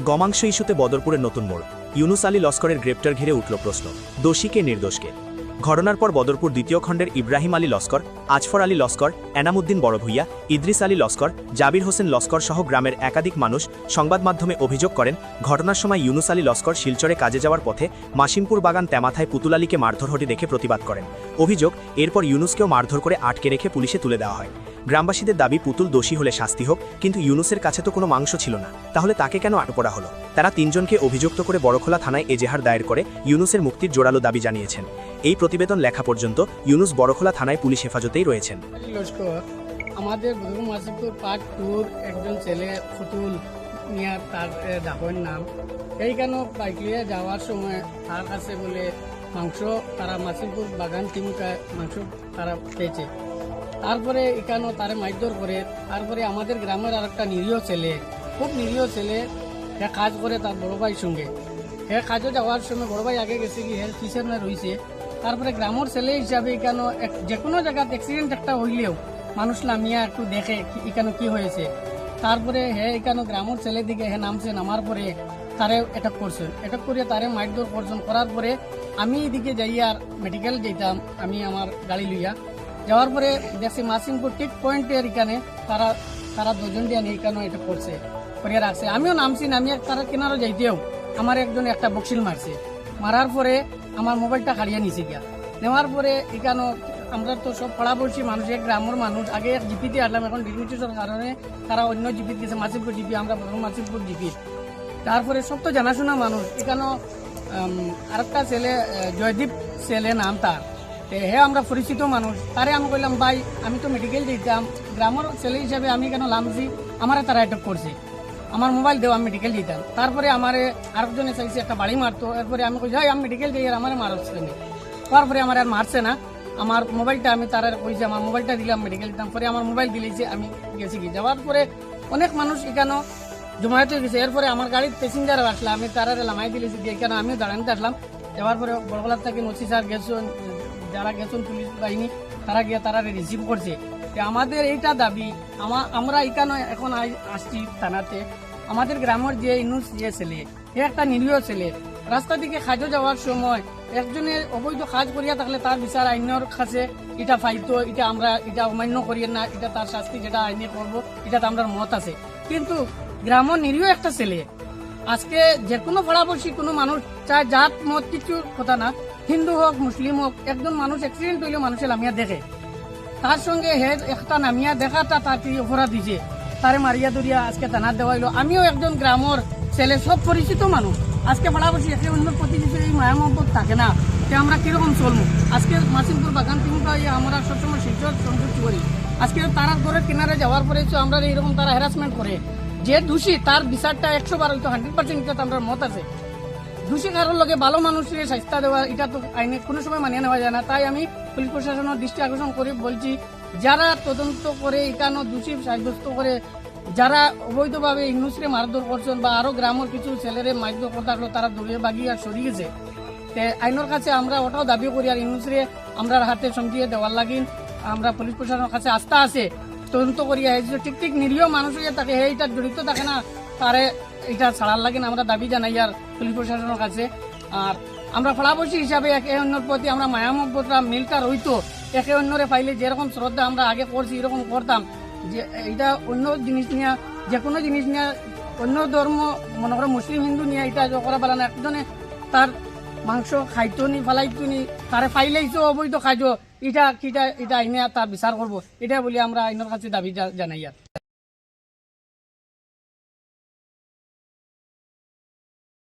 গমাংস ইস্যুতে বদরপুরের নতুন মোড়। ইউনুস আলী লস্করের গ্রেপ্তার ঘিরে উঠল প্রশ্ন, দোষী কে নির্দোষকে? ঘটনার পর বদরপুর দ্বিতীয় খণ্ডের ইব্রাহিম আলী লস্কর, আজফর আলী লস্কর, এনামুদ্দিন বড়ভূইয়া, ইদ্রিস আলী লস্কর, জাবির হোসেন লস্কর সহ গ্রামের একাধিক মানুষ সংবাদ মাধ্যমে অভিযোগ করেন, ঘটনার সময় ইউনুস আলী লস্কর শিলচরে কাজে যাওয়ার পথে মাসিমপুর বাগান তেমাথায় পুতুল আলীকে মারধর হতে দেখে প্রতিবাদ করেন। অভিযোগ, এরপর ইউনুসকেও মারধর করে আটকে রেখে পুলিশে তুলে দেওয়া হয়। গ্রামবাসীদের দাবি, পুতুল দোষী হলে শাস্তি হোক, কিন্তু ইউনুসের কাছে তো কোনো মাংস ছিল না, তাহলে তাকে কেন আটক করা হলো? তারা তিনজনকে অভিযুক্ত করে বড়খোলা থানায় এজেহার দায়ের করে ইউনুসের মুক্তির জোরালো দাবি জানিয়েছেন। এই প্রতিবেদন লেখা পর্যন্ত ইউনুস বড়খোলা থানায় পুলিশ হেফাজতেই রয়েছেন। আমাদের মাসিমপুর পার্ট 2 একজন ছেলে পুতুল মিয়া, তার ডাকের নাম, এইখানে বাইক নিয়ে যাওয়ার সময় তার কাছে বলে মাংস, তারা মাসিমপুর বাগান টিমকা মাংস তারা পেয়েছে। তারপরে এখানেও তারা মারধর করে। তারপরে আমাদের গ্রামের আর একটা নিরীহ ছেলে, খুব নিরীহ ছেলে, সে কাজ করে তার বড় ভাইয়ের সঙ্গে। সে কাজে যাওয়ার সময় বড় ভাই আগে গেছে, গিয়ে কিসের না রয়েছে। তারপরে গ্রামের ছেলে হিসাবে এখানে যে কোনো জায়গাতে অ্যাক্সিডেন্ট একটা হইলেও মানুষ নামিয়া একটু দেখে এখানে কি হয়েছে। তারপরে এখানে গ্রামের ছেলে দিকে নামছে, নামার পরে তারে অ্যাটাক করছেন, অ্যাটাক করিয়া তারে মারধর করছেন। করার পরে আমি এদিকে যাই আর মেডিকেল যেতাম, আমি আমার গাড়ি লইয়া যাওয়ার পরে দেখছি মাসিমপুর ঠিক পয়েন্টের এখানে তারা দুজন দিয়ে এখানে এটা করছে, করিয়া রাখছে। আমিও নামছি, নামিয়ে তারা কিনারও যাইতেও আমার একজন একটা বক্সিল মারছে। মারার পরে আমার মোবাইলটা হারিয়ে নিছে গিয়া। নেওয়ার পরে এখানে আমরা তো সব পড়া বলছি মানুষ, এক গ্রামের মানুষ, আগে এক জিপিতে আসলাম, এখন ডিলিমিটেশনের কারণে তারা অন্য জিপিত গেছে, মাসিমপুর জিপি, আমরা প্রথম মাসিমপুর জিপি। তারপরে সব তো জানাশোনা মানুষ। এখানে আরেকটা ছেলে জয়দীপ ছেলে নাম তার, আমরা পরিচিত মানুষ। তারে আমি বললাম, ভাই আমি তো মেডিকেল যেতাম, গ্রামের ছেলে হিসাবে আমি কেন লামছি, আমার তারা অ্যাটাক করছে, আমার মোবাইল দেও, আমি মেডিকেল যেতাম। তারপরে আমার আরেকজনে চাইছে একটা বাড়ি মারতো। এরপরে আমি কই যাই আমি মেডিকেল যাই, আর আমার মারছে না। তারপরে আমার আর মারছে না, আমার মোবাইলটা আমি তারা কইছে আমার মোবাইলটা দিলাম, মেডিকেল দিতাম। পরে আমার মোবাইল দিলেছে, আমি গেছি কি। যাওয়ার পরে অনেক মানুষ এখানে জমায়েত হয়ে গেছে। এরপরে আমার গাড়ির প্যাসেঞ্জার আসলে আমি তারা লামাই দিলেছি, দিয়ে এখানে আমিও দাঁড়ানিতে আসলাম। যাওয়ার পরে বড়গোলার থেকে নসি স্যার গেছেন, যারা গেছেন পুলিশ বাহিনী, তারা গিয়ে তারা রিসিভ করছে। আমাদের এইটা দাবি, আমরা এখানে এখন আসছি থানাতে, আমাদের গ্রামের যে ইউনুস যে ছেলে, সে একটা নিরীহ ছেলে, রাস্তা দিকে কাজে যাওয়ার সময় একজনের অবৈধ কাজ করিয়া থাকলে তার বিচার আইনের কাছে এটা পাইতো। এটা আমরা এটা অমান্য করিয়ে না, এটা তার শাস্তি যেটা আইনে করবো, এটা তো আমরা মত আছে। কিন্তু গ্রামের নিরীহ একটা ছেলে, আজকে যে কোনো পড়াবর্ষী কোনো মানুষ, চায় জাত মত কিছুর কথা না, হিন্দু হোক মুসলিম হোক, একজন মানুষ অ্যাক্সিডেন্ট হইলে মানুষের নামিয়া দেখে, তার সঙ্গে একটা নামিয়া দেখাটা তার অপরাধ দিছে, তারে মারিয়া দরিয়া আজকে থানা দেওয়া হইলো। আমিও একজন গ্রামের ছেলে, সব পরিচিত মানুষ। আজকে পড়াবর্ষী একে অন্য প্রতি কিছু এই মায়া মহব্বত থাকে না, আমরা কিরকম চলবো? আজকে মাসিমপুর বাগান তিনটা আমরা সবসময় শিলচর সন্তুষ্ট করি। আজকে তারা ঘরের কিনারে যাওয়ার পরে আমরা এইরকম তারা হ্যারাসমেন্ট করে। যে দোষী তার বিচারটা 100 বার হইতো, 100% এটা আমরা মত আছে। দোষী কারোর লগে ভালো মানুষের শাস্তি দেওয়া, এটা তো আইনে কোনো সময় মানিয়ে নেওয়া যায় না। তাই আমি পুলিশ প্রশাসনের দৃষ্টি আকর্ষণ করে বলছি, যারা তদন্ত করে এখানে দোষী সাব্যস্ত করে, যারা অবৈধভাবে ইউনুসরে মারধর করছেন বা আরো গ্রামের কিছু ছেলেরে মারধর করতে থাকলো, তারা দৌড়িয়ে বাগিয়ে আর সরিয়ে গেছে। আইনের কাছে আমরা ওটাও দাবি করি, আর ইউনুসরে আমরা হাতে সমঝিয়ে দেওয়ার লাগিন আমরা পুলিশ প্রশাসনের কাছে আস্থা আছে, তদন্ত করিয়া ঠিক ঠিক নিরীহ মানুষ হয়ে থাকে, এইটা জড়িত থাকে না, তারে এটা ছাড়ার লাগিন আমরা দাবি জানাই আর পুলিশ প্রশাসনের কাছে। আর আমরা ফলাবসী হিসাবে একে অন্যের প্রতি আমরা মায়ামব্যতা মিলটা রইতো, একে অন্যরে পাইলে যেরকম শ্রদ্ধা আমরা আগে করছি এরকম করতাম। যে এটা অন্য জিনিস নিয়ে, যে কোনো জিনিস নিয়ে, অন্য ধর্ম মনে করো মুসলিম হিন্দু নিয়ে এটা করা পালা না। একজনে তার মাংস খাইতো নি, ফালাইতো নি, তারে পাইলেইছো অবৈধ খাইতো, এটা আইনে তার বিচার করবো, এটা বলি আমরা আইনের কাছে দাবি জানাই। আর